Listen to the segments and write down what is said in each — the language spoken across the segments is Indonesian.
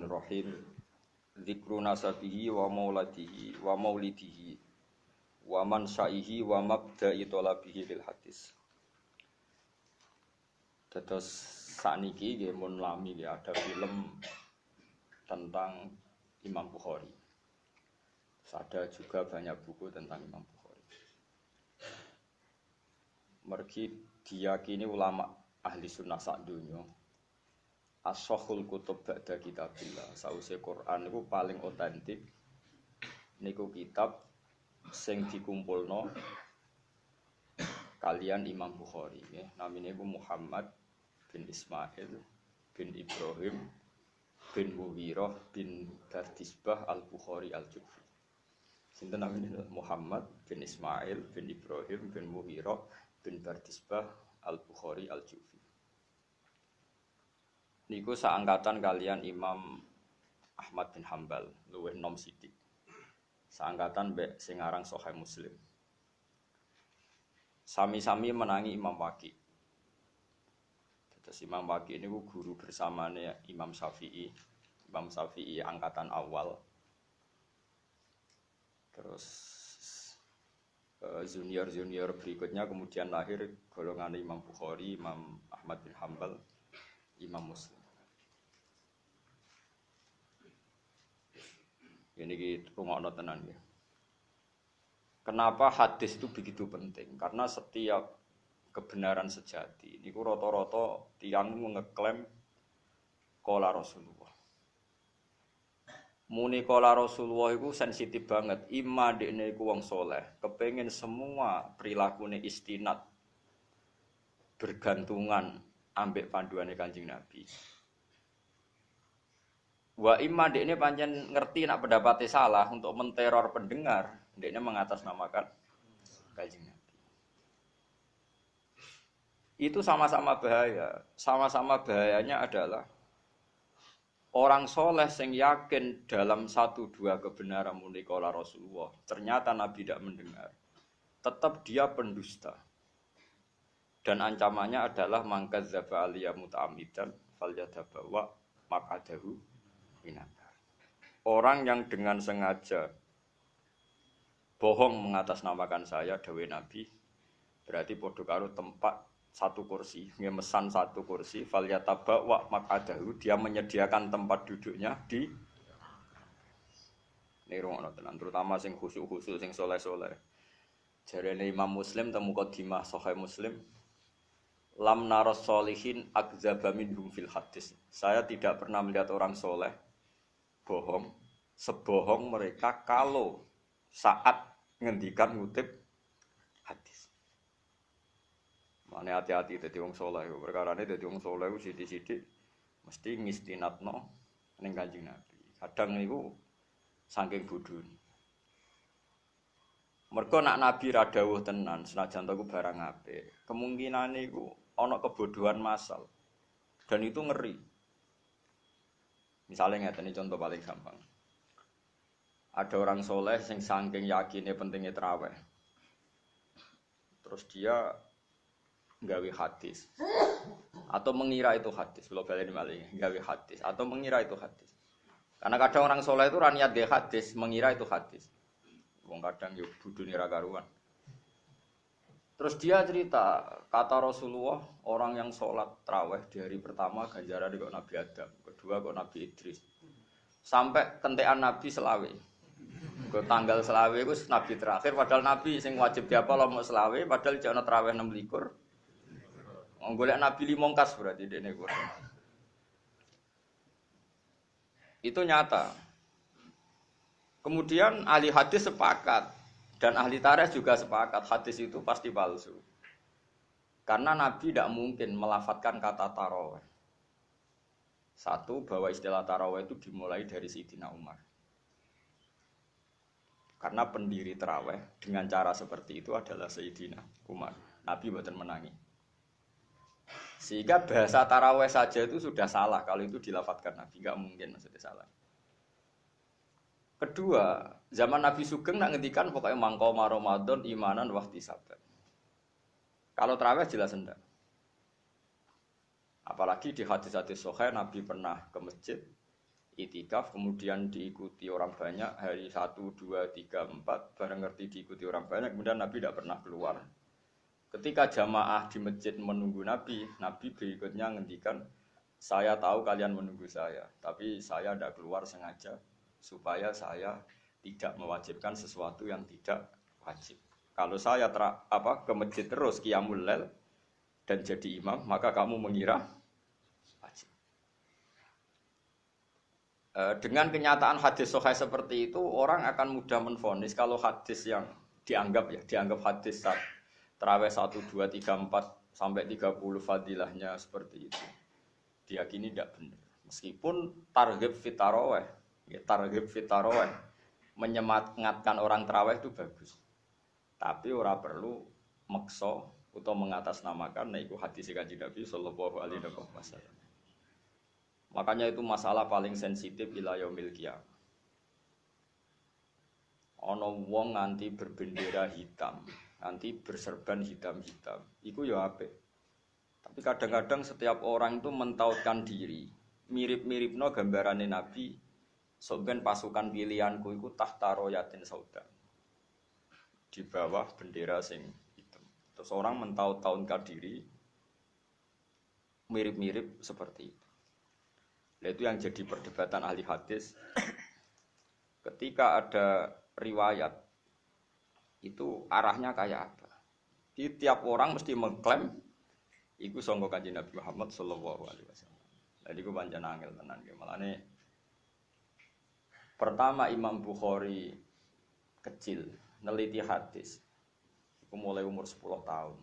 Bismillahirrahmanirrahim. Dzikru nasabihi wa mauladihi wa maulidihi wa mansaihi wa mabda'i talabihi lil hadis. Terus sakniki nggih mun lami nggih ada film tentang Imam Bukhari. Ada juga banyak buku tentang Imam Bukhari. Mergi diyakini ulama ahli sunnah sak donya as-sahhul kutub ba'da kitabillah. Sause Quran niku paling otentik niku kitab sing dikumpulno kalian Imam Bukhari nggih. Namine iku Muhammad bin Ismail bin Ibrahim bin Mughirah bin Bardisbah al-Bukhari al-Jufi. Sinten namine Muhammad bin Ismail bin Ibrahim bin Mughirah bin Bardisbah al-Bukhari al-Jufi. Niku saangkatan kalian Imam Ahmad bin Hambal, luwih nom sithik. Saangkatan mbek sing aran Sahih Muslim. Sami-sami menangi Imam Waqi. Terus Imam Waqi niku guru bersamane Imam Syafi'i. Imam Syafi'i angkatan awal. Terus junior berikutnya kemudian lahir golongan Imam Bukhari, Imam Ahmad bin Hambal, Imam Muslim. Ini kita rungokno tenan ya. Kenapa hadis itu begitu penting? Karena setiap kebenaran sejati niku rata-rata tiyang ngeklaim qala Rasulullah. Muni qala Rasulullah iku sensitif banget. Ima dekne iku wong saleh, kepengin semua prilakune istinad bergantungan ambek panduane Kanjeng Nabi. Wa imma dekne pancen ngerti nak pendapatnya salah untuk menteror pendengar, dekne mengatasnamakan Kanjeng Nabi. Itu sama-sama bahaya. Sama-sama bahayanya adalah orang soleh yang yakin dalam satu dua kebenaran muni qala Rasulullah, ternyata Nabi tidak mendengar. Tetap dia pendusta. Dan ancamannya adalah mangkadzdzaba aliyya muta'ammidan falyatabawa maq'adahu minanar. Orang yang dengan sengaja bohong mengatasnamakan saya dawuh Nabi, berarti padha karo tempat satu kursi, ngemesan satu kursi, falyatabawa maq'adahu, dia menyediakan tempat duduknya di nirungokno tenan, terutama sing khusyuk-khusyuk sing saleh-saleh. Jarene Imam Muslim temu Qadimah Sahih Muslim, lam naras solihin akzaba minhum fil hadis. Saya tidak pernah melihat orang soleh bohong sebohong mereka kalau saat ngendikan ngutip hadis. Mane hati-hati dadi wong saleh, perkarane dadi wong saleh sithik-sithik mesti ngistinatno ning Kanjeng Nabi. Kadang niku saking bodhone. Mergo nak Nabi ra dawuh tenan senajan taku barang apik, kemungkinan niku ana kebodohan massal. Dan itu ngeri. Misalnya ngeten, ini contoh paling gampang. Ada orang soleh yang saking yakinnya pentingnya tarawih. Terus dia nggawe hadis. Atau mengira itu hadis. Kalau balik ini nggawe hadis. Atau mengira itu hadis. Karena kadang orang soleh itu raniat gawe hadis, mengira itu hadis. Wong kadang yo budune ra karuan. Terus dia cerita, kata Rasulullah, orang yang sholat tarawih di hari pertama ganjaran kok Nabi Adam, kedua kok Nabi Idris, sampai kentekan Nabi selawe. Ke tanggal selawe itu Nabi terakhir, padahal Nabi yang wajib diapal mau selawe, padahal jangan tarawih 26. Golek Nabi limongkas berarti dene Quran. Itu nyata. Kemudian ahli hadis sepakat. Dan ahli tarikh juga sepakat hadis itu pasti palsu. Karena Nabi tidak mungkin melafatkan kata tarawih. Satu, bahwa istilah tarawih itu dimulai dari Sayyidina Umar. Karena pendiri tarawih dengan cara seperti itu adalah Sayyidina Umar. Nabi mboten menangi. Sehingga bahasa tarawih saja itu sudah salah kalau itu dilafatkan Nabi. Enggak mungkin maksudnya salah. Kedua, zaman Nabi Sugeng nak ngendikan pokoknya mangkoma Ramadan imanan wahtisaban. Kalau tarawih jelas enggak. Apalagi di hadis-hadis sahih Nabi pernah ke masjid itikaf, kemudian diikuti orang banyak, hari 1, 2, 3, 4, bareng ngerti diikuti orang banyak, kemudian Nabi tidak pernah keluar. Ketika jamaah di masjid menunggu Nabi, Nabi berikutnya ngendikan, saya tahu kalian menunggu saya, tapi saya tidak keluar sengaja, supaya saya tidak mewajibkan sesuatu yang tidak wajib. Kalau saya ke masjid terus, qiyamul lail, dan jadi imam, maka kamu mengira wajib. Dengan kenyataan hadis sahih seperti itu, orang akan mudah menvonis kalau hadis yang dianggap hadis tarawih 1, 2, 3, 4 sampai 30 fadilahnya seperti itu. Diyakini tidak benar. Meskipun targhib fit tarawih menyemangatkan orang tarawih itu bagus. Tapi ora perlu maksa atau mengatasnamakan itu hadis Kanjeng Nabi sallallahu alaihi wasallam. Makanya itu masalah paling sensitif ila yaumil qiyamah. Ana wong nganti berbendera hitam, nanti berserban hitam-hitam. Iku ya apik. Tapi kadang-kadang setiap orang itu mentautkan diri, mirip-miripno gambarane Nabi, soben pasukan pilihanku iku tahta royatin sauda. Di bawah bendera sing hitam. Terus orang mentaut-tautkan diri mirip-mirip seperti itu. Nah, itu yang jadi perdebatan ahli hadis. Ketika ada riwayat itu arahnya kayak apa? Di tiap orang mesti mengklaim iku sangka Kanjeng Nabi Muhammad sallallahu alaihi wasallam. Jadi iku pancen angel tenan iki. Malane pertama Imam Bukhari kecil neliti hadis. Iku mulai umur 10 tahun.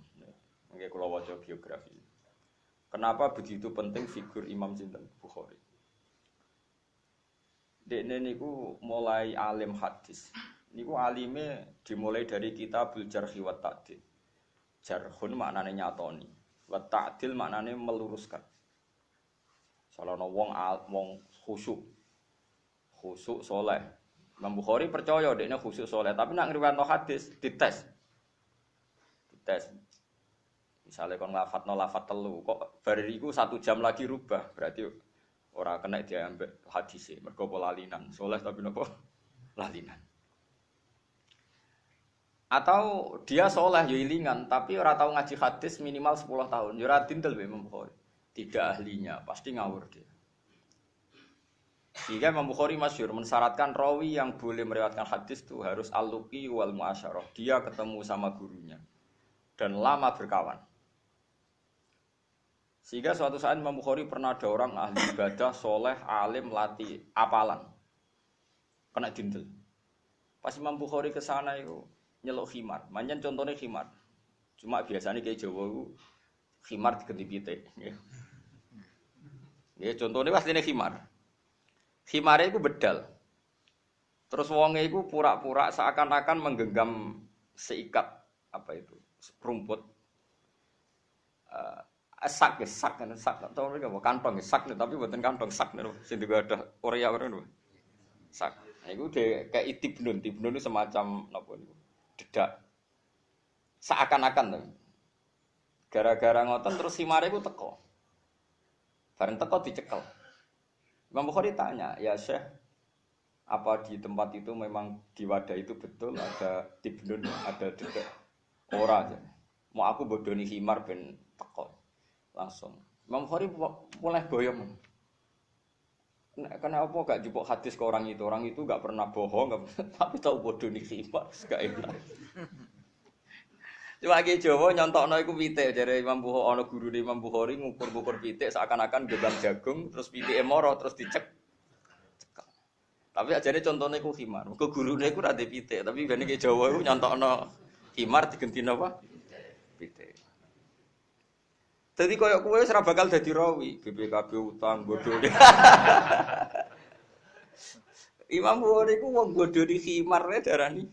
Nggih kula waca biografi. Kenapa begitu penting figur Imam sinten Bukhari? Dekne niku mulai alim hadis. Niku alime dimulai dari kitabul Jarh wa Ta'dil. Jarhun maknane nyatoni, wa ta'dil maknane meluruskan. Salahno wong khusyuk. Khusyuk saleh. Imam Bukhari percaya dekne khusyuk saleh, tapi nek ngriwayatno hadis dites. Misalnya kon lafadzno lafadz telu, kok bar iku 1 jam lagi rubah, berarti ora kena diambil hadise, mergo lalinan. Saleh tapi napa? Lalinan. Atau dia soleh ya ilingan, tapi ora tahu ngaji hadis minimal 10 tahun. Ya ora dintel Imam Bukhari. Tidak ahlinya, pasti ngawur dia. Sehingga Imam Bukhari masyhur mensyaratkan rawi yang boleh meriwayatkan hadis itu harus al-luqi wal muasyarah. Dia ketemu sama gurunya dan lama berkawan. Sehingga suatu saat Imam Bukhari pernah ada orang ahli ibadah, soleh, alim, latih, apalan. Kena dintel. Pas Imam Bukhari ke sana itu nyeluk khimar. Manjan contohnya khimar. Cuma biasanya kayak Jawa itu khimar diganti pitik. Ya contohnya pastinya khimar. Khimarnya itu bedal. Terus wongnya itu pura-pura seakan-akan menggenggam seikat rumput. Sak tahu mereka apa kantong sak tapi bukan kantong sak nih sing juga ada Korea itu sak. Nah, itu kayak tibnun itu semacam apa niku dedak seakan-akan tuh. Gara-gara ngoten terus khimare iku teko. Bareng teko dicekel. Imam Bukhari tanya, "Ya Syekh, apa di tempat itu memang di wadah itu betul ada tibnun, ada dedak?" Ora aja. Mau aku bodoni khimar ben teko. Langsung. Imam Bukhari mulai boyong. Kenapa gak jupuk hadis ke orang itu? Orang itu gak pernah bohong, tapi tahu bodoh nih khimar, gak enak. Cuma ki Jawa nyontokno iku pitik jare Imam Bukhari ana gurune Imam Bukhari ngukur-ngukur pitik seakan-akan gebang jagung terus pitike moro terus dicek. Tapi ajane contone iku khimar. Muga gurune iku ra ndek pitik, tapi ben ki Jawa iku nyontokno khimar digenti napa? Pitik. Jadi koyok kowe ora bakal dadi rawi, BPKB utang bodoh. Imam Bukhari ku wong bodoni khimar wae darani.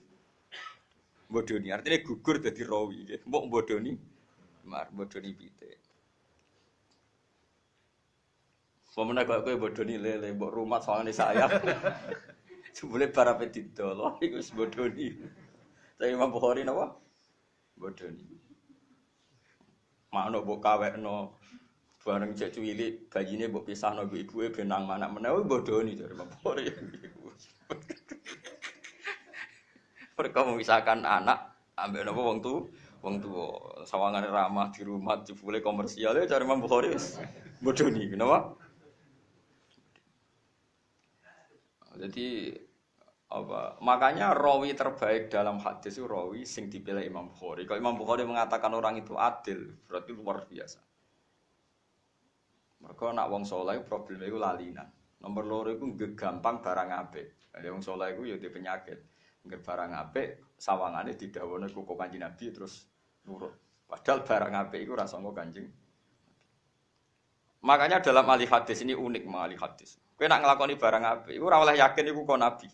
Bodoni artinya gugur dadi rawi nggih. Mbok bodoni khimar, bodoni pitik. Pemene koyo kowe bodoni lele, mbok rumat sawangane sayap. Jebule barape didol, iku wis bodoni. Tapi Imam Bukhari napa? Bodoni. Makno mbok kawekno Bareng cek cuwili bayine mbok pisahno mbek ibuke benang manak menawa bodoni jare Imam Bukhari. Mereka memisahkan anak ambek napa wong tuwa. Sawangane ramah di rumah jebule komersial ya jare Imam Bukhari wis bodoni kenapa? Jadi apa? Makanya rawi terbaik dalam hadis itu rawi sing dipilih Imam Bukhari. Kalau Imam Bukhari mengatakan orang itu adil, berarti luar biasa. Mereka nak wong saleh probleme iku lalinan. Nomor loro iku gampang barang apik. Wong saleh iku ya di penyakit. Ngger barang apik sawangane didhawuhne kok Kanjeng Nabi terus nurut. Padahal barang apik iku ora sangka Kanjeng. Makanya dalam ahli hadis ini unik ahli hadis. Kowe nak nglakoni barang apik iku ora oleh yakin iku kok Nabi.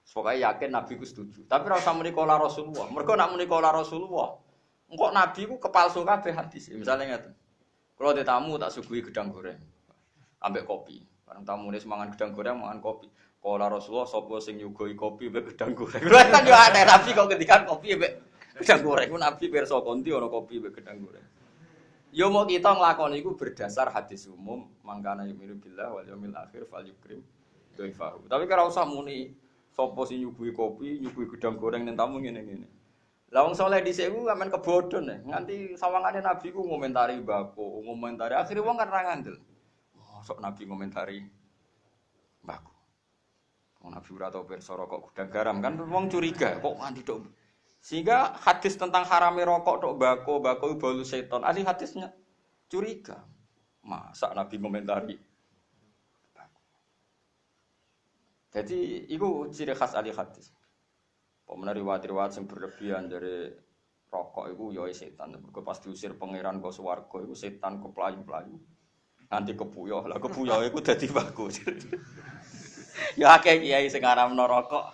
Pokoke yakin Nabi ku setuju. Tapi ora usah muni kala Rasulullah. Mergo nak muni kala Rasulullah, engko Nabi ku kepalsu kabeh hadis. Misale ngeten. Kalau ada tamu tak suguhi gedang goreng, ambek kopi. Barang tamu ini semangan gedang goreng, mangan kopi. Kalau Rasulullah sopo sing nyugoi kopi ambek gedang goreng. Kan yo ada Nabi kok ngendikan kopi ambek gedang goreng. Ku Nabi pirsa konti ana kopi ambek gedang goreng. Yo mau kita nglakoni iku berdasar hadis umum, mangkana yu'minu billah wal yaumil akhir falyukrim dhaifahu. Tapi ora usah muni sopo sing nyugoi kopi, nyugoi gedang goreng ning tamu ngene-ngene. Lah wong saleh dhisik ku amen kebodhon nganti sawangane Nabi ku ngomentari mbako, ngomentari akhire wong kan ra ngandel. Oh, sok Nabi ngomentari mbako. Wong Nabi ora tau pirsa rokok gudang garam kan wong curiga kok nganti tok. Sehingga hadis tentang harame rokok tok mbako bolu seton. Ahli hadisnya curiga. Masa Nabi ngomentari mbako. Jadi itu ciri khas ahli hadis. Pemenang riwayat-riwayat yang berlebihan dari rokok itu ya setan. Mereka pas diusir pangeran ke swarga itu setan ke pelayu-pelayu. Nanti kepuyoh lah kepuyoh itu dadi bagus. Ya akeh kiai sing ngaramno rokok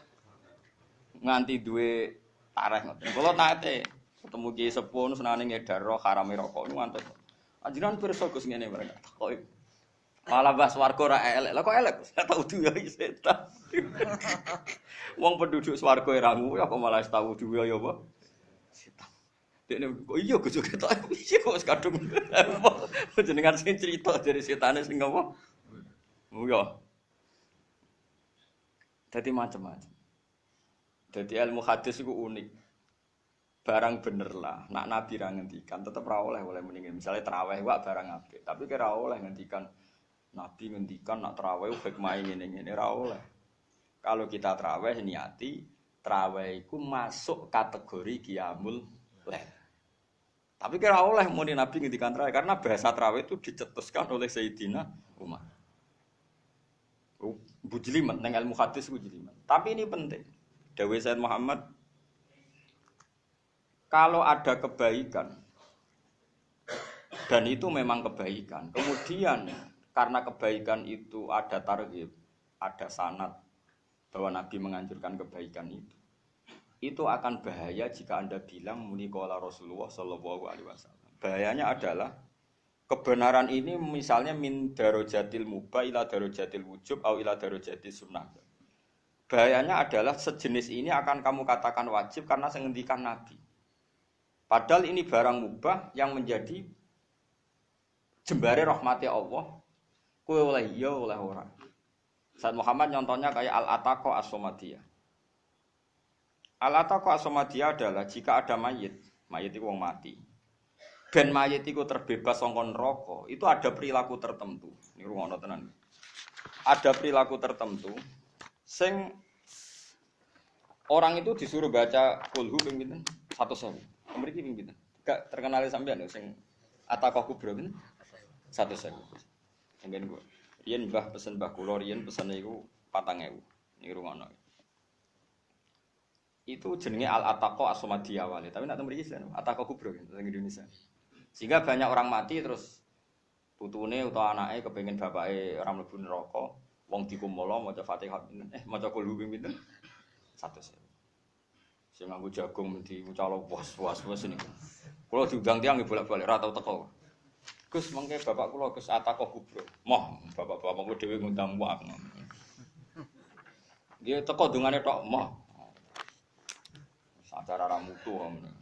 nganti duwe tareh ngoten. Kula nate ketemu kiai sepuh senane ngedar roh harame rokok niku ngantos. Anjiran pirsa Gus ngene bareng. Kok malah bahas swarga ora elek. Lah kok elek? Ora tau duwe setan. Wong penduduk swarga ora nguyu kok malah tahu duwe ya apa? Setan. Dekne kok iya Gus ketok iki kok wis kadung. Jenengan sing crita dari setane sing apa? Nguyu. Dadi macam-macam. Dadi ilmu hadis iku unik. Barang bener lah, nak Nabi ra ngendikan tetep ra oleh mendingin. Misalnya tarawih wae barang apik, tapi kira oleh ngendikan Nabi ngendikan nak tarawih hikmah ngene-ngene ra oleh. Kalau kita tarawih niati tarawih iku masuk kategori qiyamul lail. Tapi kira oleh muni Nabi ngendikan tarawih karena bahasa tarawih itu dicetuskan oleh Sayyidina Umar. Bujliman nang ilmu hadis bujliman. Tapi ini penting. Dawuh Sayyid Muhammad kalau ada kebaikan dan itu memang kebaikan. Kemudian karena kebaikan itu ada targhib, ada sanad bahwa Nabi menganjurkan kebaikan itu. Itu akan bahaya jika Anda bilang muni qala Rasulullah sallallahu alaihi wasallam. Bahayanya adalah kebenaran ini misalnya min darajatil mubah ila darajatil wujub au ila darajatis sunnah. Bahayanya adalah sejenis ini akan kamu katakan wajib karena sengendikan Nabi. Padahal ini barang mubah yang menjadi jembare rahmati Allah. Kowe oleh iya oleh ora. Said Muhammad nyontohnya kayak al-ataqa as-somadiyah. Al-ataqa as-somadiyah adalah jika ada mayit itu wong mati. Ben mayit itu terbebas saka neraka, itu ada perilaku tertentu. Ini rungono tenan. Ada perilaku tertentu sing orang itu disuruh baca kulhu ping pinten? 100.000. Mriki ping pinten? Gak terkenal sampean sing ataqa kubra pinten? 100.000. Sampeyan kok. Riyen Mbah pesen Mbah kula riyen pesene iku 4.000. Niki rungono. Itu jenenge al-ataqa as-somadiyah wale, tapi nek mriki ataqa kubra ning Indonesia. Sehingga banyak orang mati terus putune utawa anake kepengin bapake ora mlebu neraka, wong dikumula maca Fatihah pinten? Maca kulhu pinten? 100. Sing nganggo jagung mesti mucalo was niku. Kula diundang tiyang bolak-balik ora tau teko. Gus mengke bapak kula Gus ataqa kubro. Moh, bapak-bapak kula dhewe ngundang wae. Nggih teko dungane tok moh. Acara ra mutu ngene.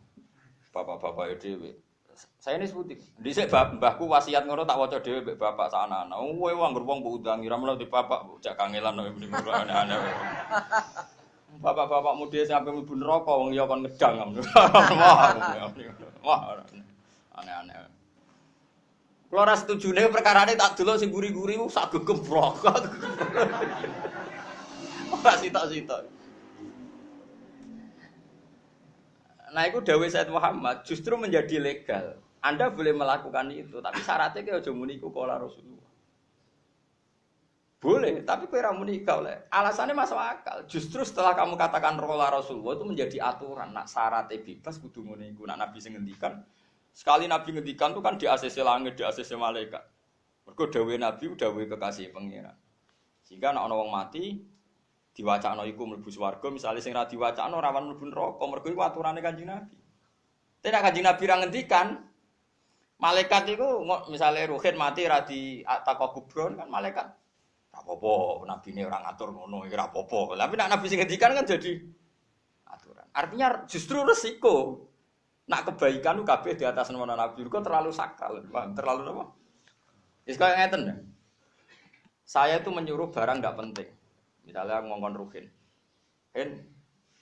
Bapak-bapak dhewe Saya ini sebutin. Dhisik mbahku wasiat ngono tak waca dhewe mbek bapak sak anak-anak. Kowe anggar wong mbok undangi ra melu di bapak cak kangelan ngono aneh-aneh. Bapak-bapakmu dhewe sampe mlebu neraka wong liya kon ngedang. Wah. Aneh-aneh. Kulo ora setujune perkarane tak delok sing guri-guri ku sak gegem brok. Ora sitok-sitok. Nah, itu dawuh Said Muhammad justru menjadi legal. Anda boleh melakukan itu, tapi syaratnya kaya aja muni iku kala Rasulullah. Boleh, tapi kowe ora muni oleh. Alasannya masuk akal. Justru setelah kamu katakan kala Rasulullah itu menjadi aturan. Nak syaratnya bebas kudu muni iku. Nak Nabi sing ngendikan, sekali Nabi ngendikan itu kan di ACC langit, di ACC malaikat. Mergo dawuh Nabi dawuh kekasih pengiran. Sehingga nek ana wong mati diwacana iku mlebu swarga, misale sing ra diwacana rawan mlebu neraka, mergo iku aturane Kanjeng Nabi. Tapi Kanjeng Nabi ra ngendikan, malaikat iku misale Ruhin mati ra di takok kubron kan malaikat. Ra apa-apa, nabine ora ngatur ngono, iki ra apa-apa. Tapi nek Nabi sing ngendikan kan jadi aturan. Artinya justru resiko. Nak kebaikan ku kabeh di atas nama Nabi, kok terlalu sakral, terlalu apa? Wis kaya ngeten. Saya itu menyuruh barang enggak penting. Misalnya aku ngongkon Ruhin.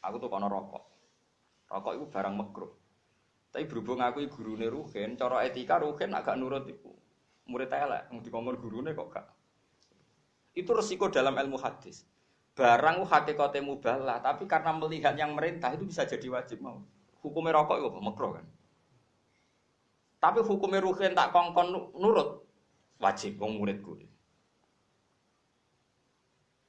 Aku tuh kono rokok. Rokok itu barang makruh. Tapi berhubung aku gurune Ruhin, cara etika Ruhin agak nurut iku. Murid elek, dikongkon gurune kok gak. Itu resiko dalam ilmu hadis. Barang hakikate mubalah, tapi karena melihat yang merintah itu bisa jadi wajib mau. Hukumnya rokok itu makruh kan. Tapi hukumnya Ruhin tak kongkon nurut wajib wong muridku.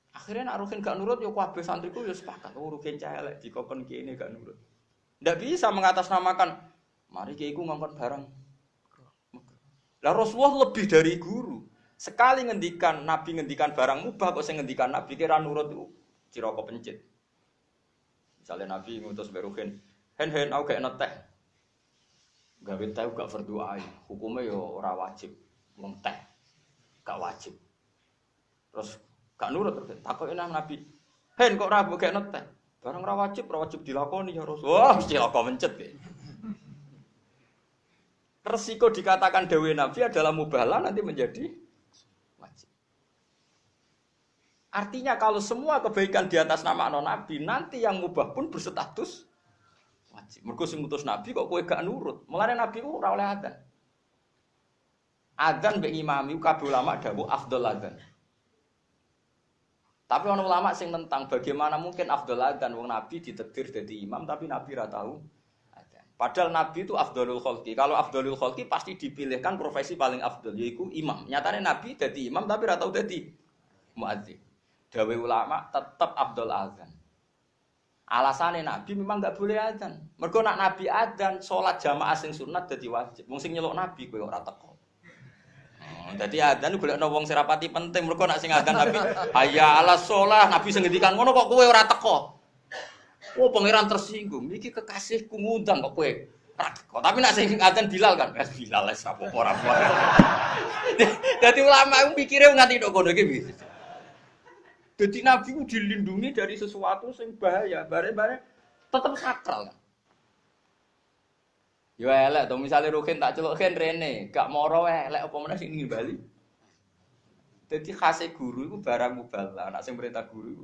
Akhirnya nak Ruhin gak nurut, ya kabeh santriku ya sepakat. Oh Ruhin cah elek dikokon kene gak nurut. Ndak bisa mengatasnamakan, mari kiaiku ngongkon barang. Lah Rasulullah lebih dari guru. Sekali ngendikan Nabi ngendikan barang mubah kok sing ngendikan Nabi kira nurut itu ciraka pencit. Misalnya Nabi ngutus mbek Ruhin, "Hen aku gak enak teh." Gawe teh gak fardu ain. Hukumnya ya ora wajib. Wong teh gak wajib. Terus gak nurut takoki nang Nabi. "Hen kok ora mbok gak enak teh?" Barang ora wajib dilakoni ya Rasul. Wah, mesti cilaka mencet ya. Resiko dikatakan dawuh Nabi adalah mubalah nanti menjadi wajib. Artinya kalau semua kebaikan di atas nama Nabi, nanti yang mubah pun berstatus wajib. Mergo sing ngutus Nabi kok kowe gak nurut. Mulane Nabi ku ora oleh adzan. Adzan mbek imami kabeh ulama dawuh afdhal adzan. Tapi orang ulama sing tentang bagaimana mungkin afdhal adzan wong Nabi ditetir dadi imam tapi Nabi ra tahu adzan. Padahal Nabi itu afdhalul khalqi. Kalau afdhalul khalqi pasti dipilihkan profesi paling afdhal yaitu imam. Nyatane Nabi dadi imam tapi ra tahu dadi muadzin. Dawe ulama tetap afdhal adzan. Alasannya Nabi memang enggak boleh adzan. Mergo nak Nabi adzan salat jamaah sing sunat dadi wajib. Wong sing nyeluk Nabi kowe ora teko. Dadi adzan golekno wong sing rapati penting mergo nek sing adzan Nabi hayya 'alas shalah Nabi sing ngendikan ngono kok kowe ora teko. Oh pangeran tersinggung iki kekasihku ngundang kok kowe ora teko. Tapi nek sing adzan Bilal kan Bilal wis apa ora apa. Dadi ulama mikire nganti tok kono iki piye. Dadi Nabi ku dilindungi dari sesuatu sing bahaya, bare-bare tetep sakral kan. Yo elek to, misale Ruhin tak celuk Hen rene, gak moro elek apa meneh sing nimbali. Dadi khase guru iku barang mubalah, nek sing perintah guru iku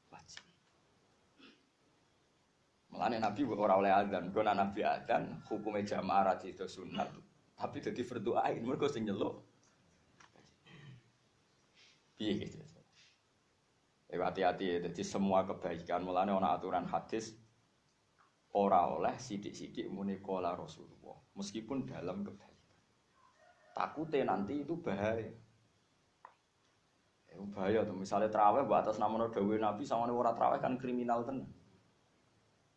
wajib. Mulane Nabi ora oleh adzan, kok nek Nabi adzan hukume jamaah ra itu sunat, tapi dadi fardhu ain mergo sing nyeluk. Piye gitu. Hati-hati ya, jadi semua kebaikan mulane ana aturan hadis ora oleh sidik-sidik muni qala Rasulullah meskipun dalam kebaikan. Takutnya nanti itu bahaya. Bahaya tuh misalnya traweh mbok atas nama dawuh Nabi samane ora traweh kan kriminal tenan.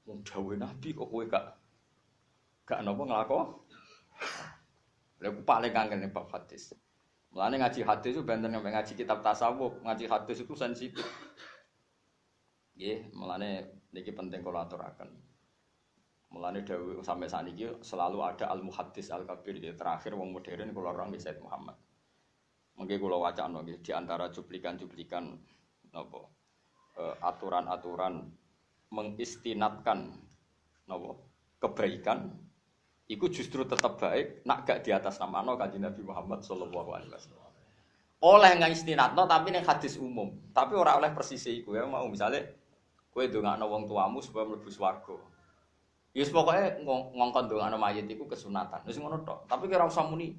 Wong dawuh Nabi kok kowe gak napa nglakon. Lha ku paling kangen nek bab hadis. Mulane ngaji hadis itu benten sampai ngaji kitab tasawuf, ngaji hadis itu sensitif. Nggih, mulane niki penting kula aturaken. Mulane dawuh sampai saniki selalu ada al-muhaddis al-kabir ya terakhir wong modern kula orang di Said Muhammad. Mengke kula wacana nggih di antara cuplikan-cuplikan napa aturan-aturan mengistinatkan napa kebaikan Iku justru tetap baik, nak gak di atas nama Kanjeng Nabi Muhammad sallallahu alaihi wasallam. Oleh ngistinatno tapi ning hadis umum, tapi ora oleh persis iku ya mau misale kowe ndongakno wong tuamu supaya mlebu swarga. Ya wis pokoke ngongkon ndongakno mayit iku kesunatan. Wis ngono tok. Tapi kira usah muni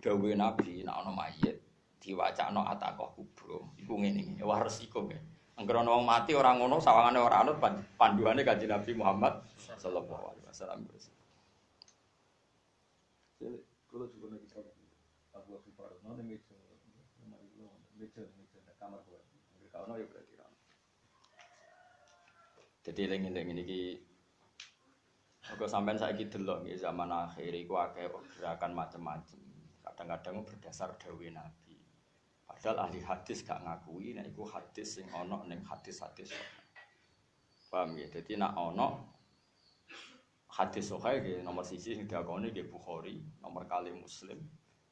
dawuhe Nabi nek ana mayit diwacana ataqah kubro. Iku ngene iki, wah resiko nggih. Anggere ana wong mati ora ngono sawangane ora anut panduane Kanjeng Nabi Muhammad sallallahu alaihi wasallam. Kalau juga lagi kalau aku waktu baru nol yang itu, meja kamar gua, mereka ono ya berarti kan. Jadi lengin iki, aku sampean saiki delok nggih zaman akhir iku akeh gerakan macam-macam. Kadang-kadang berdasar dawuh Nabi. Padahal ahli hadis gak ngakui nek iku hadis sing ana ning hadis-hadis. Paham ya? Dadi nek ana hadis sahih nggih nomor 1 sing diakoni nggih Bukhari, nomor kali Muslim.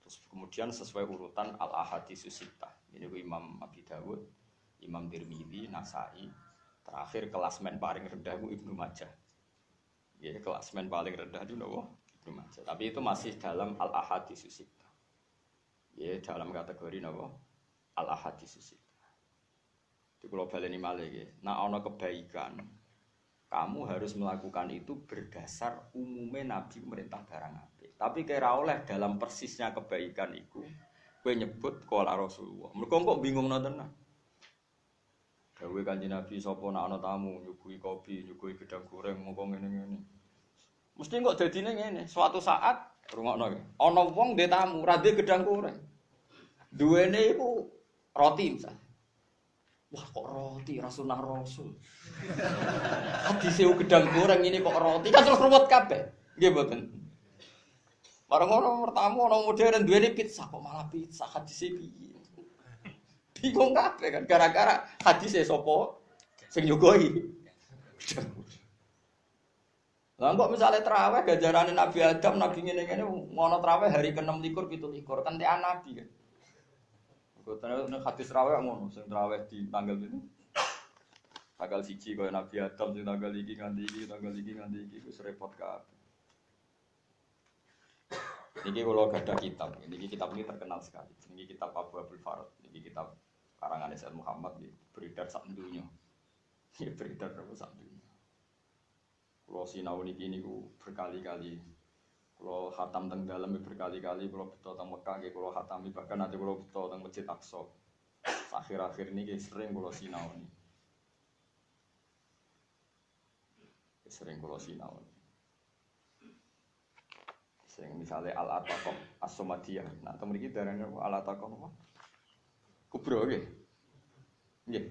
Terus kemudian sesuai urutan al-ahaditsus sittah. Ini ku Imam Abi Dawud, Imam Tirmidzi, Nasa'i. Terakhir kelasmen paling rendah ku Ibnu Majah. Ya, kelasmen paling rendah itu napa? Ibnu Majah. Tapi itu masih dalam al-ahaditsus sittah. Ya, dalam kategori napa? Al-ahaditsus sittah. Di kula baleni malih nggih. Nek ana kebaikan kamu harus melakukan itu berdasar umumnya Nabi merintah barang apik. Tapi kira oleh dalam persisnya kebaikan itu, kowe nyebut qala Rasulullah. Mergo kok bingung tenan. Dawuh Kanjeng Nabi sapa nek ana tamu nyuguhi kopi, nyuguhi gedang goreng mongko ngene-ngene. Mesti kok dadine ngene, suatu saat rungokno iki. Ana wong ndek tamu, ra ndek gedang goreng. Duwene iku roti misalnya. Wah kok roti rasunah rasul. Hadis gedang goreng ini kok roti kan terus ruwet kabeh. Nggih mboten. Bareng ono pertama ono modern duweni pizza kok malah pizza hadis piye. Bingung kabeh kan gara-gara hadis sapa sing nyugoi. Lah kok misale traweh ganjarane Nabi Adam Nabi ngene-ngene ngono traweh hari ke-6 likur 7 likur kan tekan Nabi kan. Kotane nek hadis traweh ngono sing traweh di tanggal itu. Tanggal 1 kaya Nabi Adam sing tanggal iki nganti iki wis repot kabeh. Niki kula gadah kitab. Niki kitab ini terkenal sekali. Niki kitab Abu Abdul Farad. Niki kitab karangan Said Muhammad beredar sak donya. Ya beredar sak donya. Kula sinau niki niku berkali-kali. Kula khatam teng dalem berkali-kali, kula beto teng Mekah nggih kula khatami bahkan nanti kula beto teng Masjid Aqsa. Akhir-akhir niki sering kula sinau niki. Sering kula sinau. Sing misale al-ataqah as-somadiyah. Nah, temen iki darane al-ataqah apa? Kubro nggih. Nggih.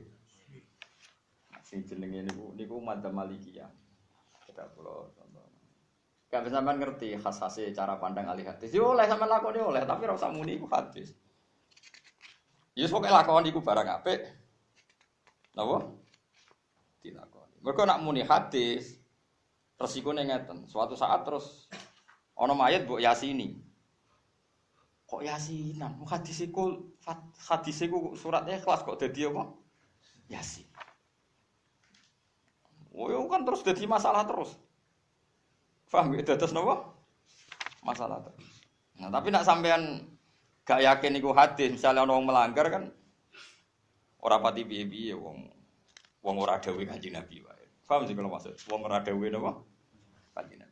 Sing jenenge niku madzhab Malikiyah. Kita kula contoh. Kan sampean ngerti khas-khase cara pandang ahli hadis. Yo oleh sampean lakoni oleh, tapi ora usah muni iku hadis. Yo pokoke lakoni iku barang apik. Napa? Dilakoni. Mergo nak muni hadis resikone ngeten. Suatu saat terus ana mayit mbok yasini. Kok yasinan? Hadis iku surat Ikhlas kok dadi apa? Yasin. Oh, kan terus dadi masalah terus. Paham ya? Dados napa? Masalah terus. Nah, tapi nak sampean gak yakin iku hadis, misalnya ana wong melanggar kan ora pati piye-piye wong ora dawuh Kanjeng Nabi wae. Paham sih kalau maksud? Wong ora dawuh napa? Kanjeng